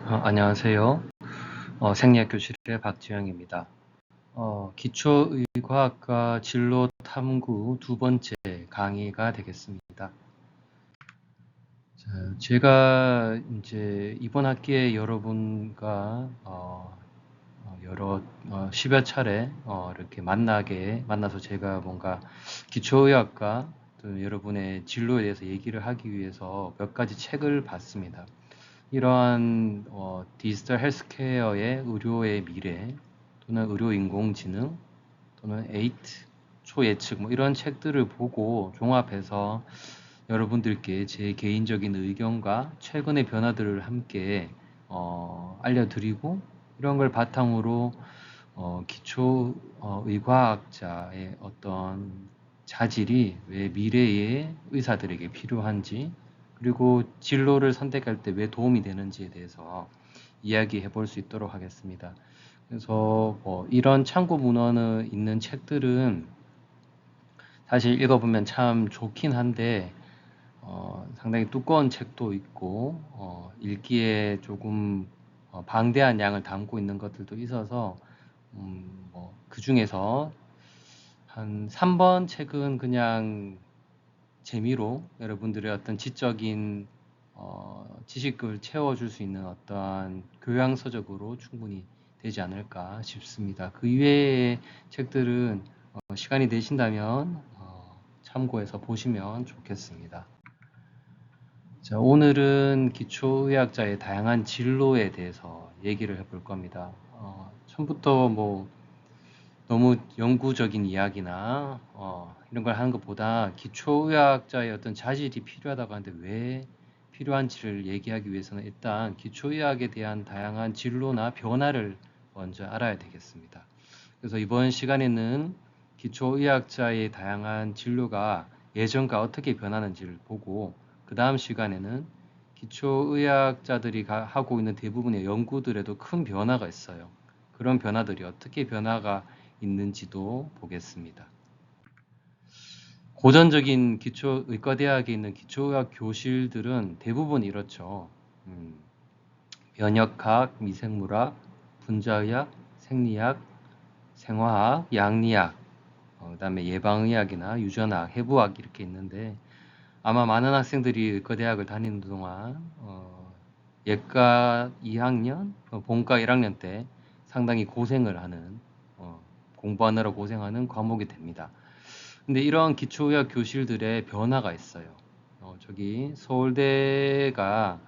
안녕하세요. 생리학 교실의 박지영입니다. 기초의과학과 진로 탐구 두 번째 강의가 되겠습니다. 자, 제가 이제 이번 학기에 여러분과 여러 10여 차례 이렇게 만나서 제가 뭔가 기초의학과 또 여러분의 진로에 대해서 얘기를 하기 위해서 몇 가지 책을 봤습니다. 이러한 디지털 헬스케어의 의료의 미래 또는 의료 인공지능 또는 에이트 초예측 뭐 이런 책들을 보고 종합해서 여러분들께 제 개인적인 의견과 최근의 변화들을 함께 알려드리고 이런 걸 바탕으로 기초 의과학자의 어떤 자질이 왜 미래의 의사들에게 필요한지 그리고 진로를 선택할 때 왜 도움이 되는지에 대해서 이야기해 볼 수 있도록 하겠습니다. 그래서 이런 참고 문헌에 있는 책들은 사실 읽어보면 참 좋긴 한데 상당히 두꺼운 책도 있고 읽기에 조금 방대한 양을 담고 있는 것들도 있어서 그 중에서 한 3번 책은 그냥 재미로 여러분들의 어떤 지적인 지식을 채워줄 수 있는 어떠한 교양서적으로 충분히 되지 않을까 싶습니다. 그 이외의 책들은 시간이 되신다면 참고해서 보시면 좋겠습니다. 자, 오늘은 기초의학자의 다양한 진로에 대해서 얘기를 해볼 겁니다. 처음부터 뭐 너무 영구적인 이야기나 이런 걸 하는 것보다 기초의학자의 어떤 자질이 필요하다고 하는데 왜 필요한지를 얘기하기 위해서는 일단 기초의학에 대한 다양한 진로나 변화를 먼저 알아야 되겠습니다. 그래서 이번 시간에는 기초의학자의 다양한 진로가 예전과 어떻게 변하는지를 보고 그 다음 시간에는 기초의학자들이 하고 있는 대부분의 연구들에도 큰 변화가 있어요. 그런 변화들이 어떻게 변화가 있는지도 보겠습니다. 고전적인 의과대학에 있는 기초의학 교실들은 대부분 이렇죠. 면역학, 미생물학, 분자의학, 생리학, 생화학, 양리학, 그다음에 예방의학이나 유전학, 해부학 이렇게 있는데 아마 많은 학생들이 의과대학을 다니는 동안 예과 2학년, 본과 1학년 때 상당히 고생을 하는 공부하느라 고생하는 과목이 됩니다. 근데 이러한 기초의학 교실들의 변화가 있어요. 저기 서울대가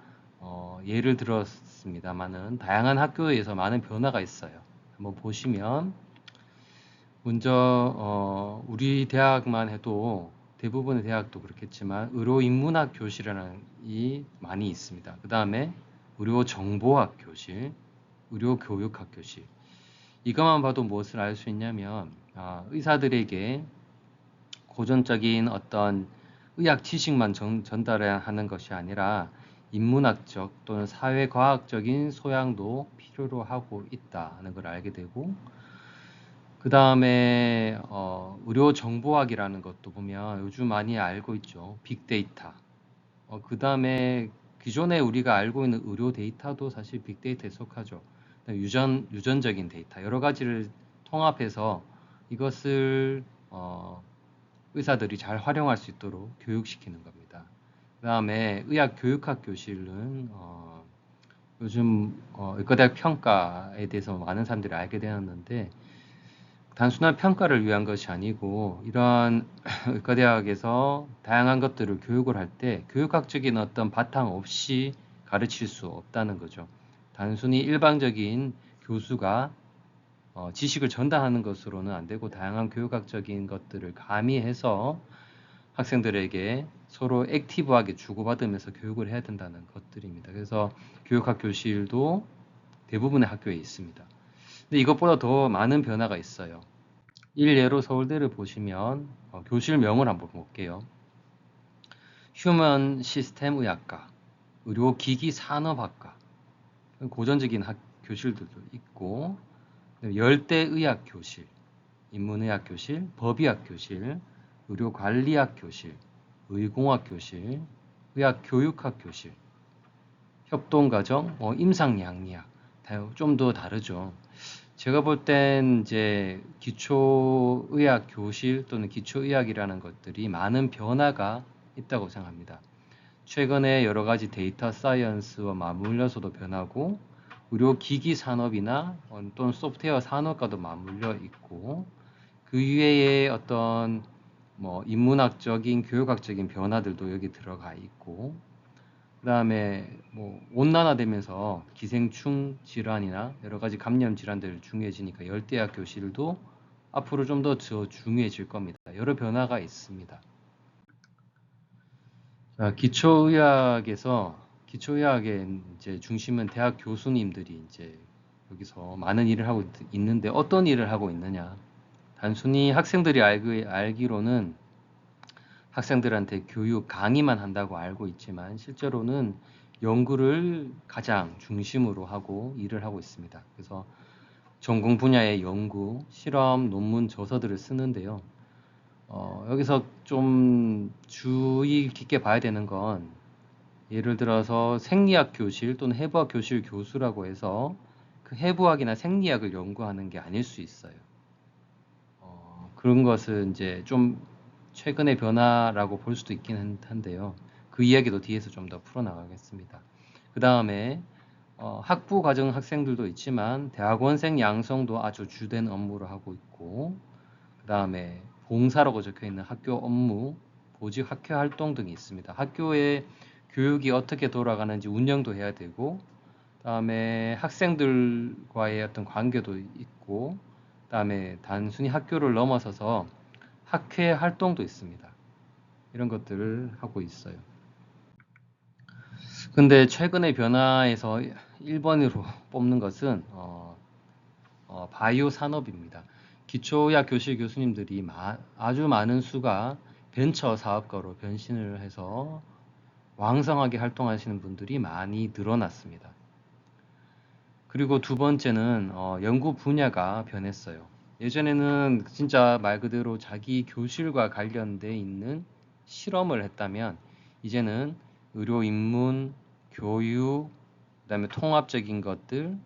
예를 들었습니다만은 다양한 학교에서 많은 변화가 있어요. 한번 보시면 먼저 우리 대학만 해도 대부분의 대학도 그렇겠지만 의료인문학 교실이 많이 있습니다. 그 다음에 의료정보학 교실, 의료교육학 교실. 이것만 봐도 무엇을 알 수 있냐면 의사들에게 고전적인 어떤 의학 지식만 전달하는 것이 아니라 인문학적 또는 사회과학적인 소양도 필요로 하고 있다는 걸 알게 되고 그 다음에 의료정보학이라는 것도 보면 요즘 많이 알고 있죠. 빅데이터. 그 다음에 기존에 우리가 알고 있는 의료 데이터도 사실 빅데이터에 속하죠. 유전적인 데이터 여러 가지를 통합해서 이것을 의사들이 잘 활용할 수 있도록 교육시키는 겁니다. 그 다음에 의학교육학 교실은 요즘 의과대학 평가에 대해서 많은 사람들이 알게 되었는데 단순한 평가를 위한 것이 아니고 이러한 의과대학에서 다양한 것들을 교육을 할 때 교육학적인 어떤 바탕 없이 가르칠 수 없다는 거죠. 단순히 일방적인 교수가 지식을 전달하는 것으로는 안 되고 다양한 교육학적인 것들을 가미해서 학생들에게 서로 액티브하게 주고받으면서 교육을 해야 된다는 것들입니다. 그래서 교육학 교실도 대부분의 학교에 있습니다. 근데 이것보다 더 많은 변화가 있어요. 일례로 서울대를 보시면 교실명을 한번 볼게요. 휴먼 시스템 의학과, 의료기기 산업학과, 고전적인 교실들도 있고 열대의학 교실, 인문의학 교실, 법의학 교실, 의료관리학 교실, 의공학 교실, 의학교육학 교실, 협동과정, 임상양리학 좀 더 다르죠. 제가 볼 땐 이제 기초의학 교실 또는 기초의학이라는 것들이 많은 변화가 있다고 생각합니다. 최근에 여러 가지 데이터 사이언스와 맞물려서도 변하고 의료기기 산업이나 또는 소프트웨어 산업과도 맞물려 있고 그 이외에 어떤 인문학적인 교육학적인 변화들도 여기 들어가 있고 그 다음에 온난화되면서 기생충 질환이나 여러 가지 감염 질환들 중요해지니까 열대학 교실도 앞으로 좀 더 중요해질 겁니다. 여러 변화가 있습니다. 자, 기초의학의 이제 중심은 대학 교수님들이 이제 여기서 많은 일을 하고 있는데 어떤 일을 하고 있느냐? 단순히 학생들이 알기로는 학생들한테 교육 강의만 한다고 알고 있지만 실제로는 연구를 가장 중심으로 하고 일을 하고 있습니다. 그래서 전공 분야의 연구, 실험, 논문, 저서들을 쓰는데요. 여기서 좀 주의 깊게 봐야 되는 건 예를 들어서 생리학 교실 또는 해부학 교실 교수라고 해서 그 해부학이나 생리학을 연구하는 게 아닐 수 있어요. 그런 것은 이제 좀 최근의 변화라고 볼 수도 있긴 한데요. 그 이야기도 뒤에서 좀 더 풀어나가겠습니다. 그 다음에 학부 과정 학생들도 있지만 대학원생 양성도 아주 주된 업무를 하고 있고 그 다음에 봉사라고 적혀있는 학교 업무, 보직 학회 활동 등이 있습니다. 학교의 교육이 어떻게 돌아가는지 운영도 해야 되고 그 다음에 학생들과의 어떤 관계도 있고 그 다음에 단순히 학교를 넘어서서 학회 활동도 있습니다. 이런 것들을 하고 있어요. 근데 최근의 변화에서 1번으로 뽑는 것은 바이오 산업입니다. 기초의학 교실 교수님들이 아주 많은 수가 벤처 사업가로 변신을 해서 왕성하게 활동하시는 분들이 많이 늘어났습니다. 그리고 두 번째는 연구 분야가 변했어요. 예전에는 진짜 말 그대로 자기 교실과 관련돼 있는 실험을 했다면 이제는 의료 인문, 교육, 그다음에 통합적인 것들,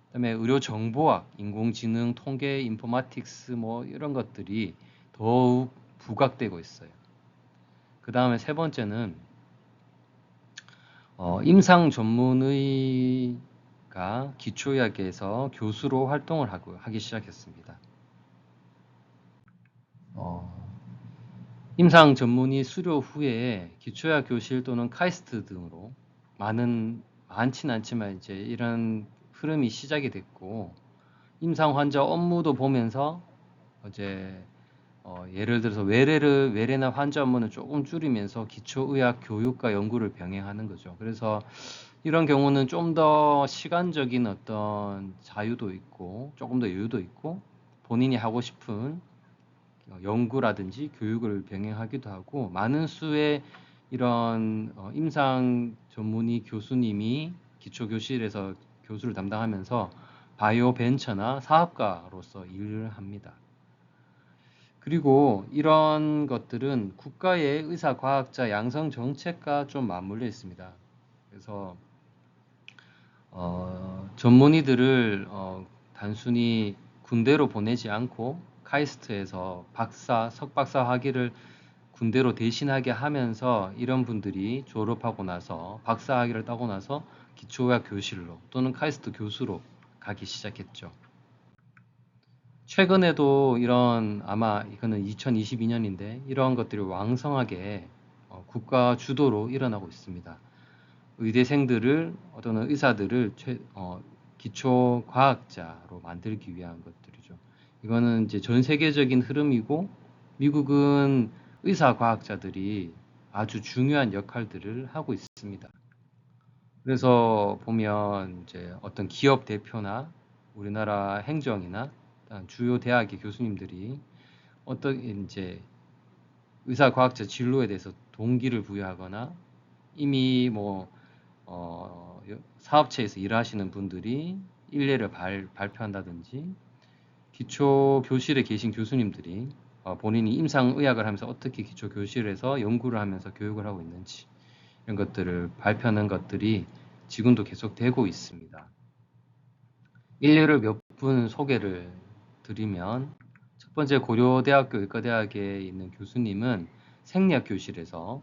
그다음에 의료 정보학, 인공지능, 통계, 인포마틱스 이런 것들이 더욱 부각되고 있어요. 그 다음에 세 번째는 임상 전문의가 기초의학에서 교수로 활동을 하기 시작했습니다. 임상 전문의 수료 후에 기초의학 교실 또는 카이스트 등으로 많진 않지만 이제 이런 흐름이 시작이 됐고 임상 환자 업무도 보면서 이제 예를 들어서 외래나 환자 업무는 조금 줄이면서 기초의학 교육과 연구를 병행하는 거죠. 그래서 이런 경우는 좀 더 시간적인 어떤 자유도 있고 조금 더 여유도 있고 본인이 하고 싶은 연구라든지 교육을 병행하기도 하고 많은 수의 이런 임상 전문의 교수님이 기초교실에서 교수를 담당하면서 바이오 벤처나 사업가로서 일을 합니다. 그리고 이런 것들은 국가의 의사, 과학자 양성 정책과 좀 맞물려 있습니다. 그래서 전문의들을 단순히 군대로 보내지 않고 카이스트에서 석박사 학위를 군대로 대신하게 하면서 이런 분들이 졸업하고 나서 박사 학위를 따고 나서 기초의학 교실로 또는 카이스트 교수로 가기 시작했죠. 최근에도 아마 이거는 2022년인데 이러한 것들이 왕성하게 국가 주도로 일어나고 있습니다. 의대생들을 또는 의사들을 기초 과학자로 만들기 위한 것들이죠. 이거는 이제 전 세계적인 흐름이고 미국은 의사 과학자들이 아주 중요한 역할들을 하고 있습니다. 그래서 보면 이제 어떤 기업 대표나 우리나라 행정이나 주요 대학의 교수님들이 어떤 이제 의사 과학자 진로에 대해서 동기를 부여하거나 이미 사업체에서 일하시는 분들이 일례를 발표한다든지 기초 교실에 계신 교수님들이 본인이 임상의학을 하면서 어떻게 기초 교실에서 연구를 하면서 교육을 하고 있는지 이런 것들을 발표하는 것들이 지금도 계속되고 있습니다. 일례를 몇 분 소개를 드리면, 첫 번째 고려대학교 의과대학에 있는 교수님은 생리학 교실에서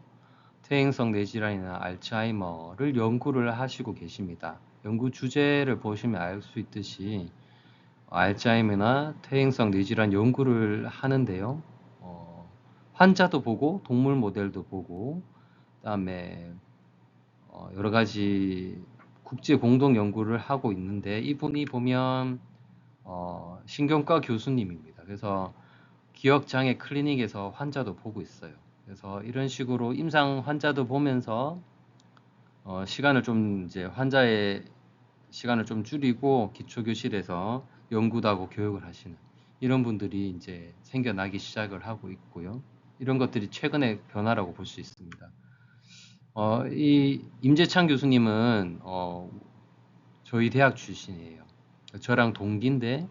퇴행성 뇌질환이나 알츠하이머를 연구를 하시고 계십니다. 연구 주제를 보시면 알 수 있듯이 알츠하이머나 퇴행성 뇌질환 연구를 하는데요. 환자도 보고 동물 모델도 보고 그다음에 여러 가지 국제 공동 연구를 하고 있는데, 이분이 보면 신경과 교수님입니다. 그래서 기억장애 클리닉에서 환자도 보고 있어요. 그래서 이런 식으로 임상 환자도 보면서 시간을 좀 이제 환자의 시간을 좀 줄이고 기초교실에서 연구도 하고 교육을 하시는 이런 분들이 이제 생겨나기 시작을 하고 있고요. 이런 것들이 최근의 변화라고 볼 수 있습니다. 이 임재창 교수님은 저희 대학 출신이에요. 저랑 동기인데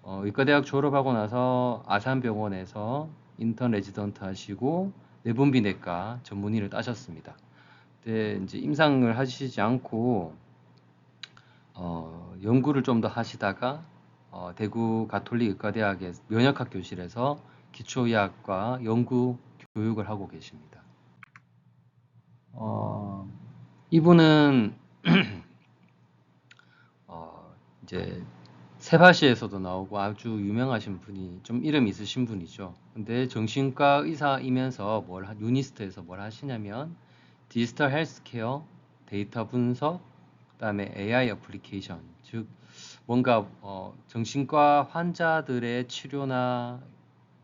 의과대학 졸업하고 나서 아산병원에서 인턴 레지던트 하시고 내분비내과 전문의를 따셨습니다. 근데 이제 임상을 하시지 않고 연구를 좀 더 하시다가 대구 가톨릭 의과대학의 면역학 교실에서 기초의학과 연구 교육을 하고 계십니다. 이분은 이제 세바시에서도 나오고 아주 유명하신 분이, 좀 이름 있으신 분이죠. 근데 정신과 의사이면서 유니스트에서 뭘 하시냐면 디지털 헬스케어, 데이터 분석, 그다음에 AI 애플리케이션, 즉 뭔가 정신과 환자들의 치료나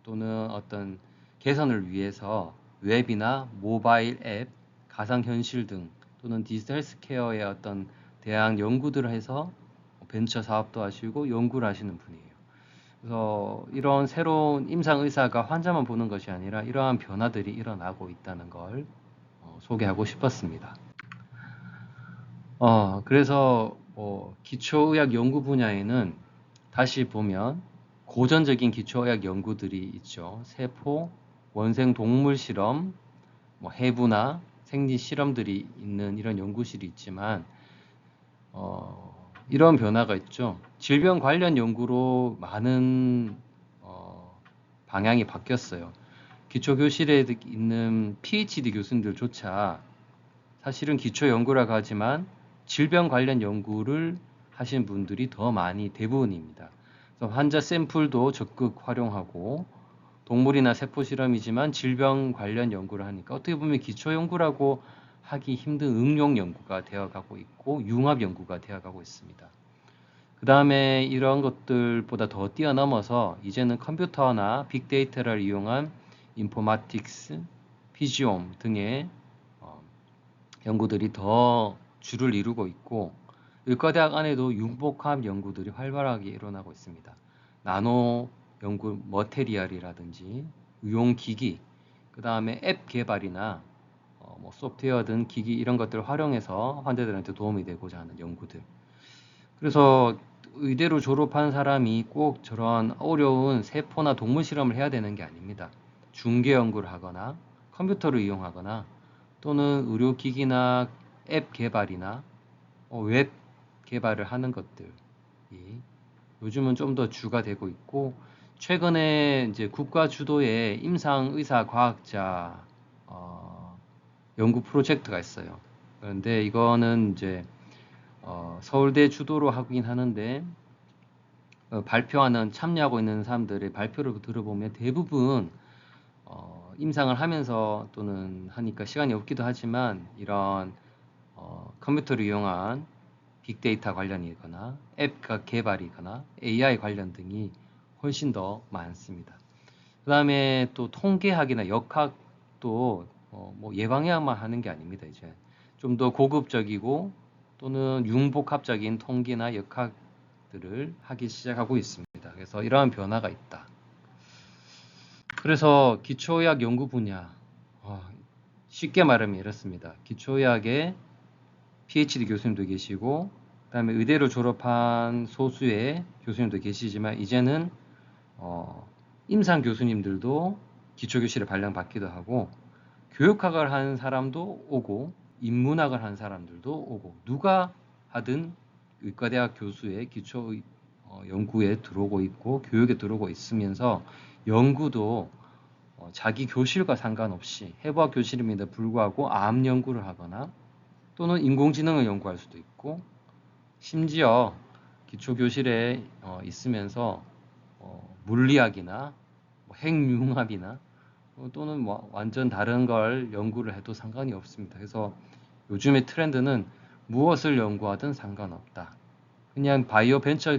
또는 어떤 개선을 위해서 웹이나 모바일 앱, 가상현실 등 또는 디지털 헬스케어의 어떤 대학 연구들을 해서 벤처 사업도 하시고 연구를 하시는 분이에요. 그래서 이런 새로운 임상의사가 환자만 보는 것이 아니라 이러한 변화들이 일어나고 있다는 걸 소개하고 싶었습니다. 그래서 기초의학 연구 분야에는 다시 보면 고전적인 기초의학 연구들이 있죠. 세포, 원생 동물 실험, 해부나 생리 실험들이 있는 이런 연구실이 있지만 이런 변화가 있죠. 질병 관련 연구로 많은 방향이 바뀌었어요. 기초교실에 있는 PhD 교수님들조차 사실은 기초 연구라고 하지만 질병 관련 연구를 하신 분들이 더 많이 대부분입니다. 그래서 환자 샘플도 적극 활용하고 동물이나 세포 실험이지만 질병 관련 연구를 하니까 어떻게 보면 기초 연구라고 하기 힘든 응용 연구가 되어가고 있고 융합 연구가 되어가고 있습니다. 그 다음에 이런 것들보다 더 뛰어넘어서 이제는 컴퓨터나 빅데이터를 이용한 인포마틱스, 피지옴 등의 연구들이 더 주를 이루고 있고, 의과대학 안에도 융복합 연구들이 활발하게 일어나고 있습니다. 나노 연구 머테리얼이라든지 유용기기, 그 다음에 앱 개발이나 소프트웨어 등 기기 이런 것들을 활용해서 환자들한테 도움이 되고자 하는 연구들. 그래서 의대로 졸업한 사람이 꼭 저런 어려운 세포나 동물 실험을 해야 되는 게 아닙니다. 중개 연구를 하거나 컴퓨터를 이용하거나 또는 의료기기나 앱 개발이나 웹 개발을 하는 것들이 요즘은 좀 더 주가 되고 있고, 최근에 이제 국가 주도의 임상 의사 과학자 연구 프로젝트가 있어요. 그런데 이거는 이제 서울대 주도로 하긴 하는데 발표하는 참여하고 있는 사람들의 발표를 들어보면 대부분 임상을 하면서 또는 하니까 시간이 없기도 하지만 이런 컴퓨터를 이용한 빅데이터 관련이거나 앱 개발이거나 AI 관련 등이 훨씬 더 많습니다. 그 다음에 또 통계학이나 역학도 예방의학만 하는 게 아닙니다. 이제 좀 더 고급적이고 또는 융복합적인 통계나 역학들을 하기 시작하고 있습니다. 그래서 이러한 변화가 있다. 그래서 기초의학 연구 분야, 쉽게 말하면 이렇습니다. 기초의학에 PhD 교수님도 계시고 그다음에 의대로 졸업한 소수의 교수님도 계시지만 이제는 임상 교수님들도 기초교실에 발령받기도 하고 교육학을 하는 사람도 오고 인문학을 하는 사람들도 오고 누가 하든 의과대학 교수의 기초 연구에 들어오고 있고 교육에 들어오고 있으면서 연구도 자기 교실과 상관없이 해부학 교실임에도 불구하고 암 연구를 하거나 또는 인공지능을 연구할 수도 있고 심지어 기초 교실에 있으면서 물리학이나 핵융합이나 또는 뭐 완전 다른 걸 연구를 해도 상관이 없습니다. 그래서 요즘의 트렌드는 무엇을 연구하든 상관없다. 그냥 바이오 벤처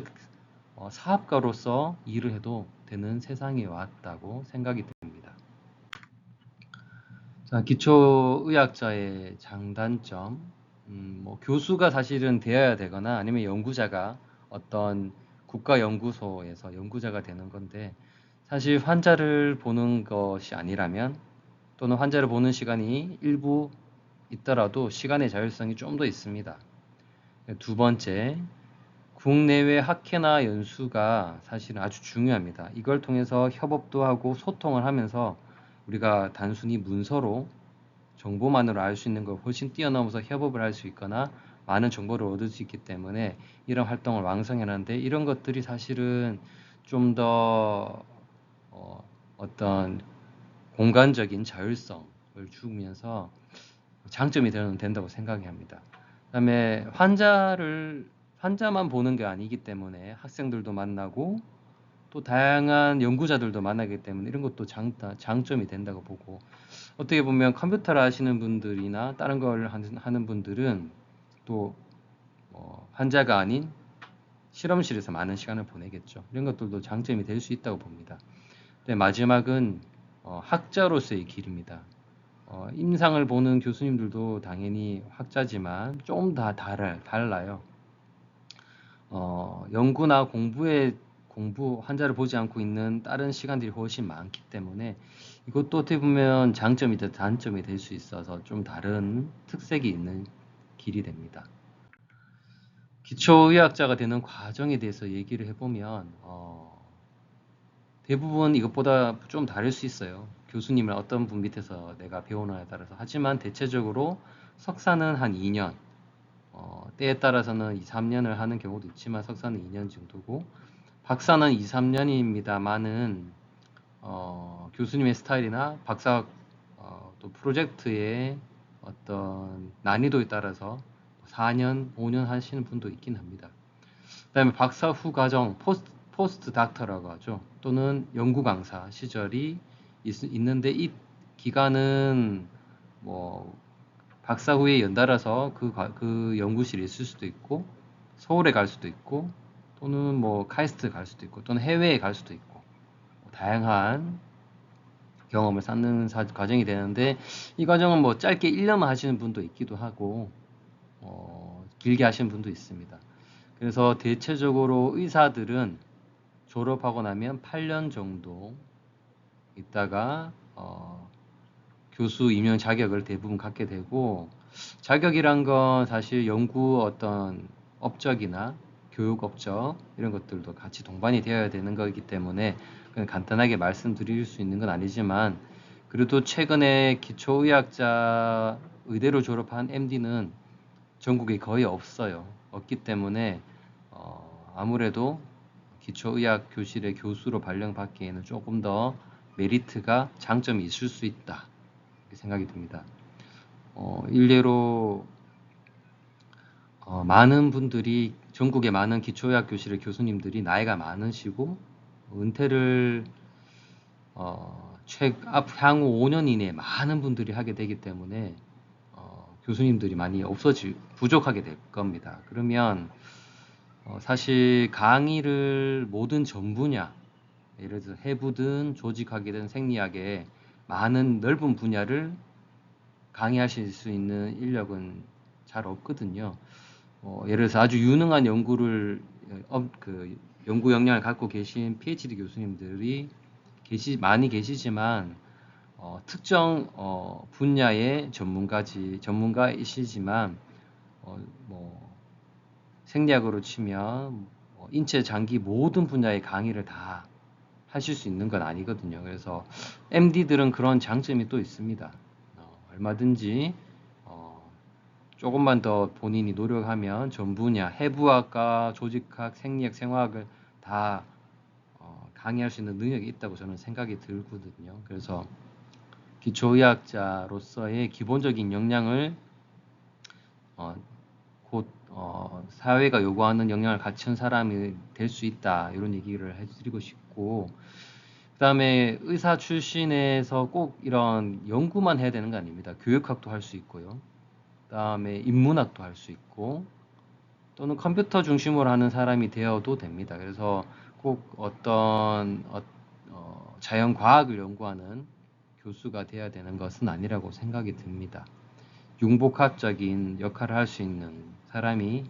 사업가로서 일을 해도 되는 세상이 왔다고 생각이 듭니다. 자, 기초의학자의 장단점, 뭐 교수가 사실은 되어야 되거나 아니면 연구자가 어떤 국가연구소에서 연구자가 되는 건데 사실 환자를 보는 것이 아니라면 또는 환자를 보는 시간이 일부 있더라도 시간의 자율성이 좀 더 있습니다. 두 번째, 국내외 학회나 연수가 사실은 아주 중요합니다. 이걸 통해서 협업도 하고 소통을 하면서 우리가 단순히 문서로 정보만으로 알 수 있는 걸 훨씬 뛰어넘어서 협업을 할 수 있거나 많은 정보를 얻을 수 있기 때문에 이런 활동을 왕성하는데 이런 것들이 사실은 좀 더 어떤 공간적인 자율성을 주면서 장점이 된다고 생각합니다. 그다음에 환자만 보는 게 아니기 때문에 학생들도 만나고 또 다양한 연구자들도 만나기 때문에 이런 것도 장점이 된다고 보고 어떻게 보면 컴퓨터를 하시는 분들이나 다른 걸 하는 분들은 또 환자가 아닌 실험실에서 많은 시간을 보내겠죠. 이런 것들도 장점이 될 수 있다고 봅니다. 네, 마지막은 학자로서의 길입니다. 임상을 보는 교수님들도 당연히 학자지만 좀 다 달라요. 연구나 환자를 보지 않고 있는 다른 시간들이 훨씬 많기 때문에 이것도 어떻게 보면 장점이든 단점이 될 수 있어서 좀 다른 특색이 있는 길이 됩니다. 기초의학자가 되는 과정에 대해서 얘기를 해보면 대부분 이것보다 좀 다를 수 있어요. 교수님을 어떤 분 밑에서 내가 배우느냐에 따라서. 하지만 대체적으로 석사는 한 2년, 때에 따라서는 2, 3년을 하는 경우도 있지만 석사는 2년 정도고 박사는 2, 3년입니다만은 교수님의 스타일이나 박사 또 프로젝트의 어떤 난이도에 따라서 4년, 5년 하시는 분도 있긴 합니다. 그 다음에 박사 후 과정, 포스트 닥터라고 하죠. 또는 연구 강사 시절이 있는데 이 기간은 뭐 박사 후에 연달아서 그 연구실에 있을 수도 있고 서울에 갈 수도 있고 또는 뭐 카이스트 갈 수도 있고 또는 해외에 갈 수도 있고 다양한 경험을 쌓는 과정이 되는데 이 과정은 뭐 짧게 1년만 하시는 분도 있기도 하고 길게 하시는 분도 있습니다. 그래서 대체적으로 의사들은 졸업하고 나면 8년 정도 있다가 교수 임용 자격을 대부분 갖게 되고 자격이란 건 사실 연구 어떤 업적이나 교육 업적 이런 것들도 같이 동반이 되어야 되는 거기 때문에 그냥 간단하게 말씀드릴 수 있는 건 아니지만 그래도 최근에 기초의학자 의대로 졸업한 MD는 전국에 거의 없기 때문에 아무래도 기초의학 교실의 교수로 발령받기에는 조금 더 메리트가 장점이 있을 수 있다 이렇게 생각이 듭니다. 일례로 많은 분들이 전국의 많은 기초의학 교실의 교수님들이 나이가 많으시고 은퇴를 향후 5년 이내에 많은 분들이 하게 되기 때문에 교수님들이 많이 부족하게 될 겁니다. 그러면 사실 강의를 모든 전 분야, 예를 들어서 해부든 조직학이든 생리학의 많은 넓은 분야를 강의하실 수 있는 인력은 잘 없거든요. 예를 들어서 아주 유능한 연구 역량을 갖고 계신 PhD 교수님들이 많이 계시지만 특정 분야의 전문가이시지만 뭐 생리학으로 치면 인체 장기 모든 분야의 강의를 다 하실 수 있는 건 아니거든요. 그래서 MD들은 그런 장점이 또 있습니다. 얼마든지 조금만 더 본인이 노력하면 전 분야, 해부학과, 조직학, 생리학, 생화학을 다 강의할 수 있는 능력이 있다고 저는 생각이 들거든요. 그래서 기초의학자로서의 기본적인 역량을 곧 사회가 요구하는 역량을 갖춘 사람이 될 수 있다, 이런 얘기를 해드리고 싶고, 그 다음에 의사 출신에서 꼭 이런 연구만 해야 되는 거 아닙니다. 교육학도 할 수 있고요. 그 다음에 인문학도 할 수 있고, 또는 컴퓨터 중심으로 하는 사람이 되어도 됩니다. 그래서 꼭 어떤 자연과학을 연구하는 교수가 돼야 되는 것은 아니라고 생각이 듭니다. 융복합적인 역할을 할 수 있는 사람이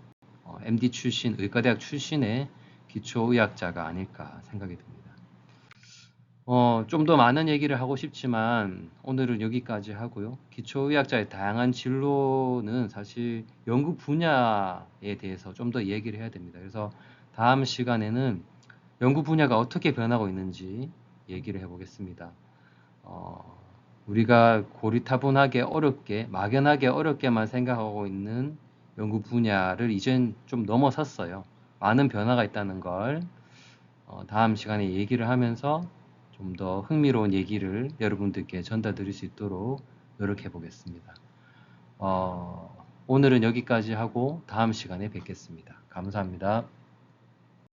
MD 출신, 의과대학 출신의 기초의학자가 아닐까 생각이 듭니다. 좀 더 많은 얘기를 하고 싶지만 오늘은 여기까지 하고요. 기초의학자의 다양한 진로는 사실 연구 분야에 대해서 좀 더 얘기를 해야 됩니다. 그래서 다음 시간에는 연구 분야가 어떻게 변하고 있는지 얘기를 해보겠습니다. 우리가 고리타분하게 어렵게, 막연하게 어렵게만 생각하고 있는 연구 분야를 이젠 좀 넘어섰어요. 많은 변화가 있다는 걸 다음 시간에 얘기를 하면서 좀 더 흥미로운 얘기를 여러분들께 전달드릴 수 있도록 노력해 보겠습니다. 오늘은 여기까지 하고 다음 시간에 뵙겠습니다. 감사합니다.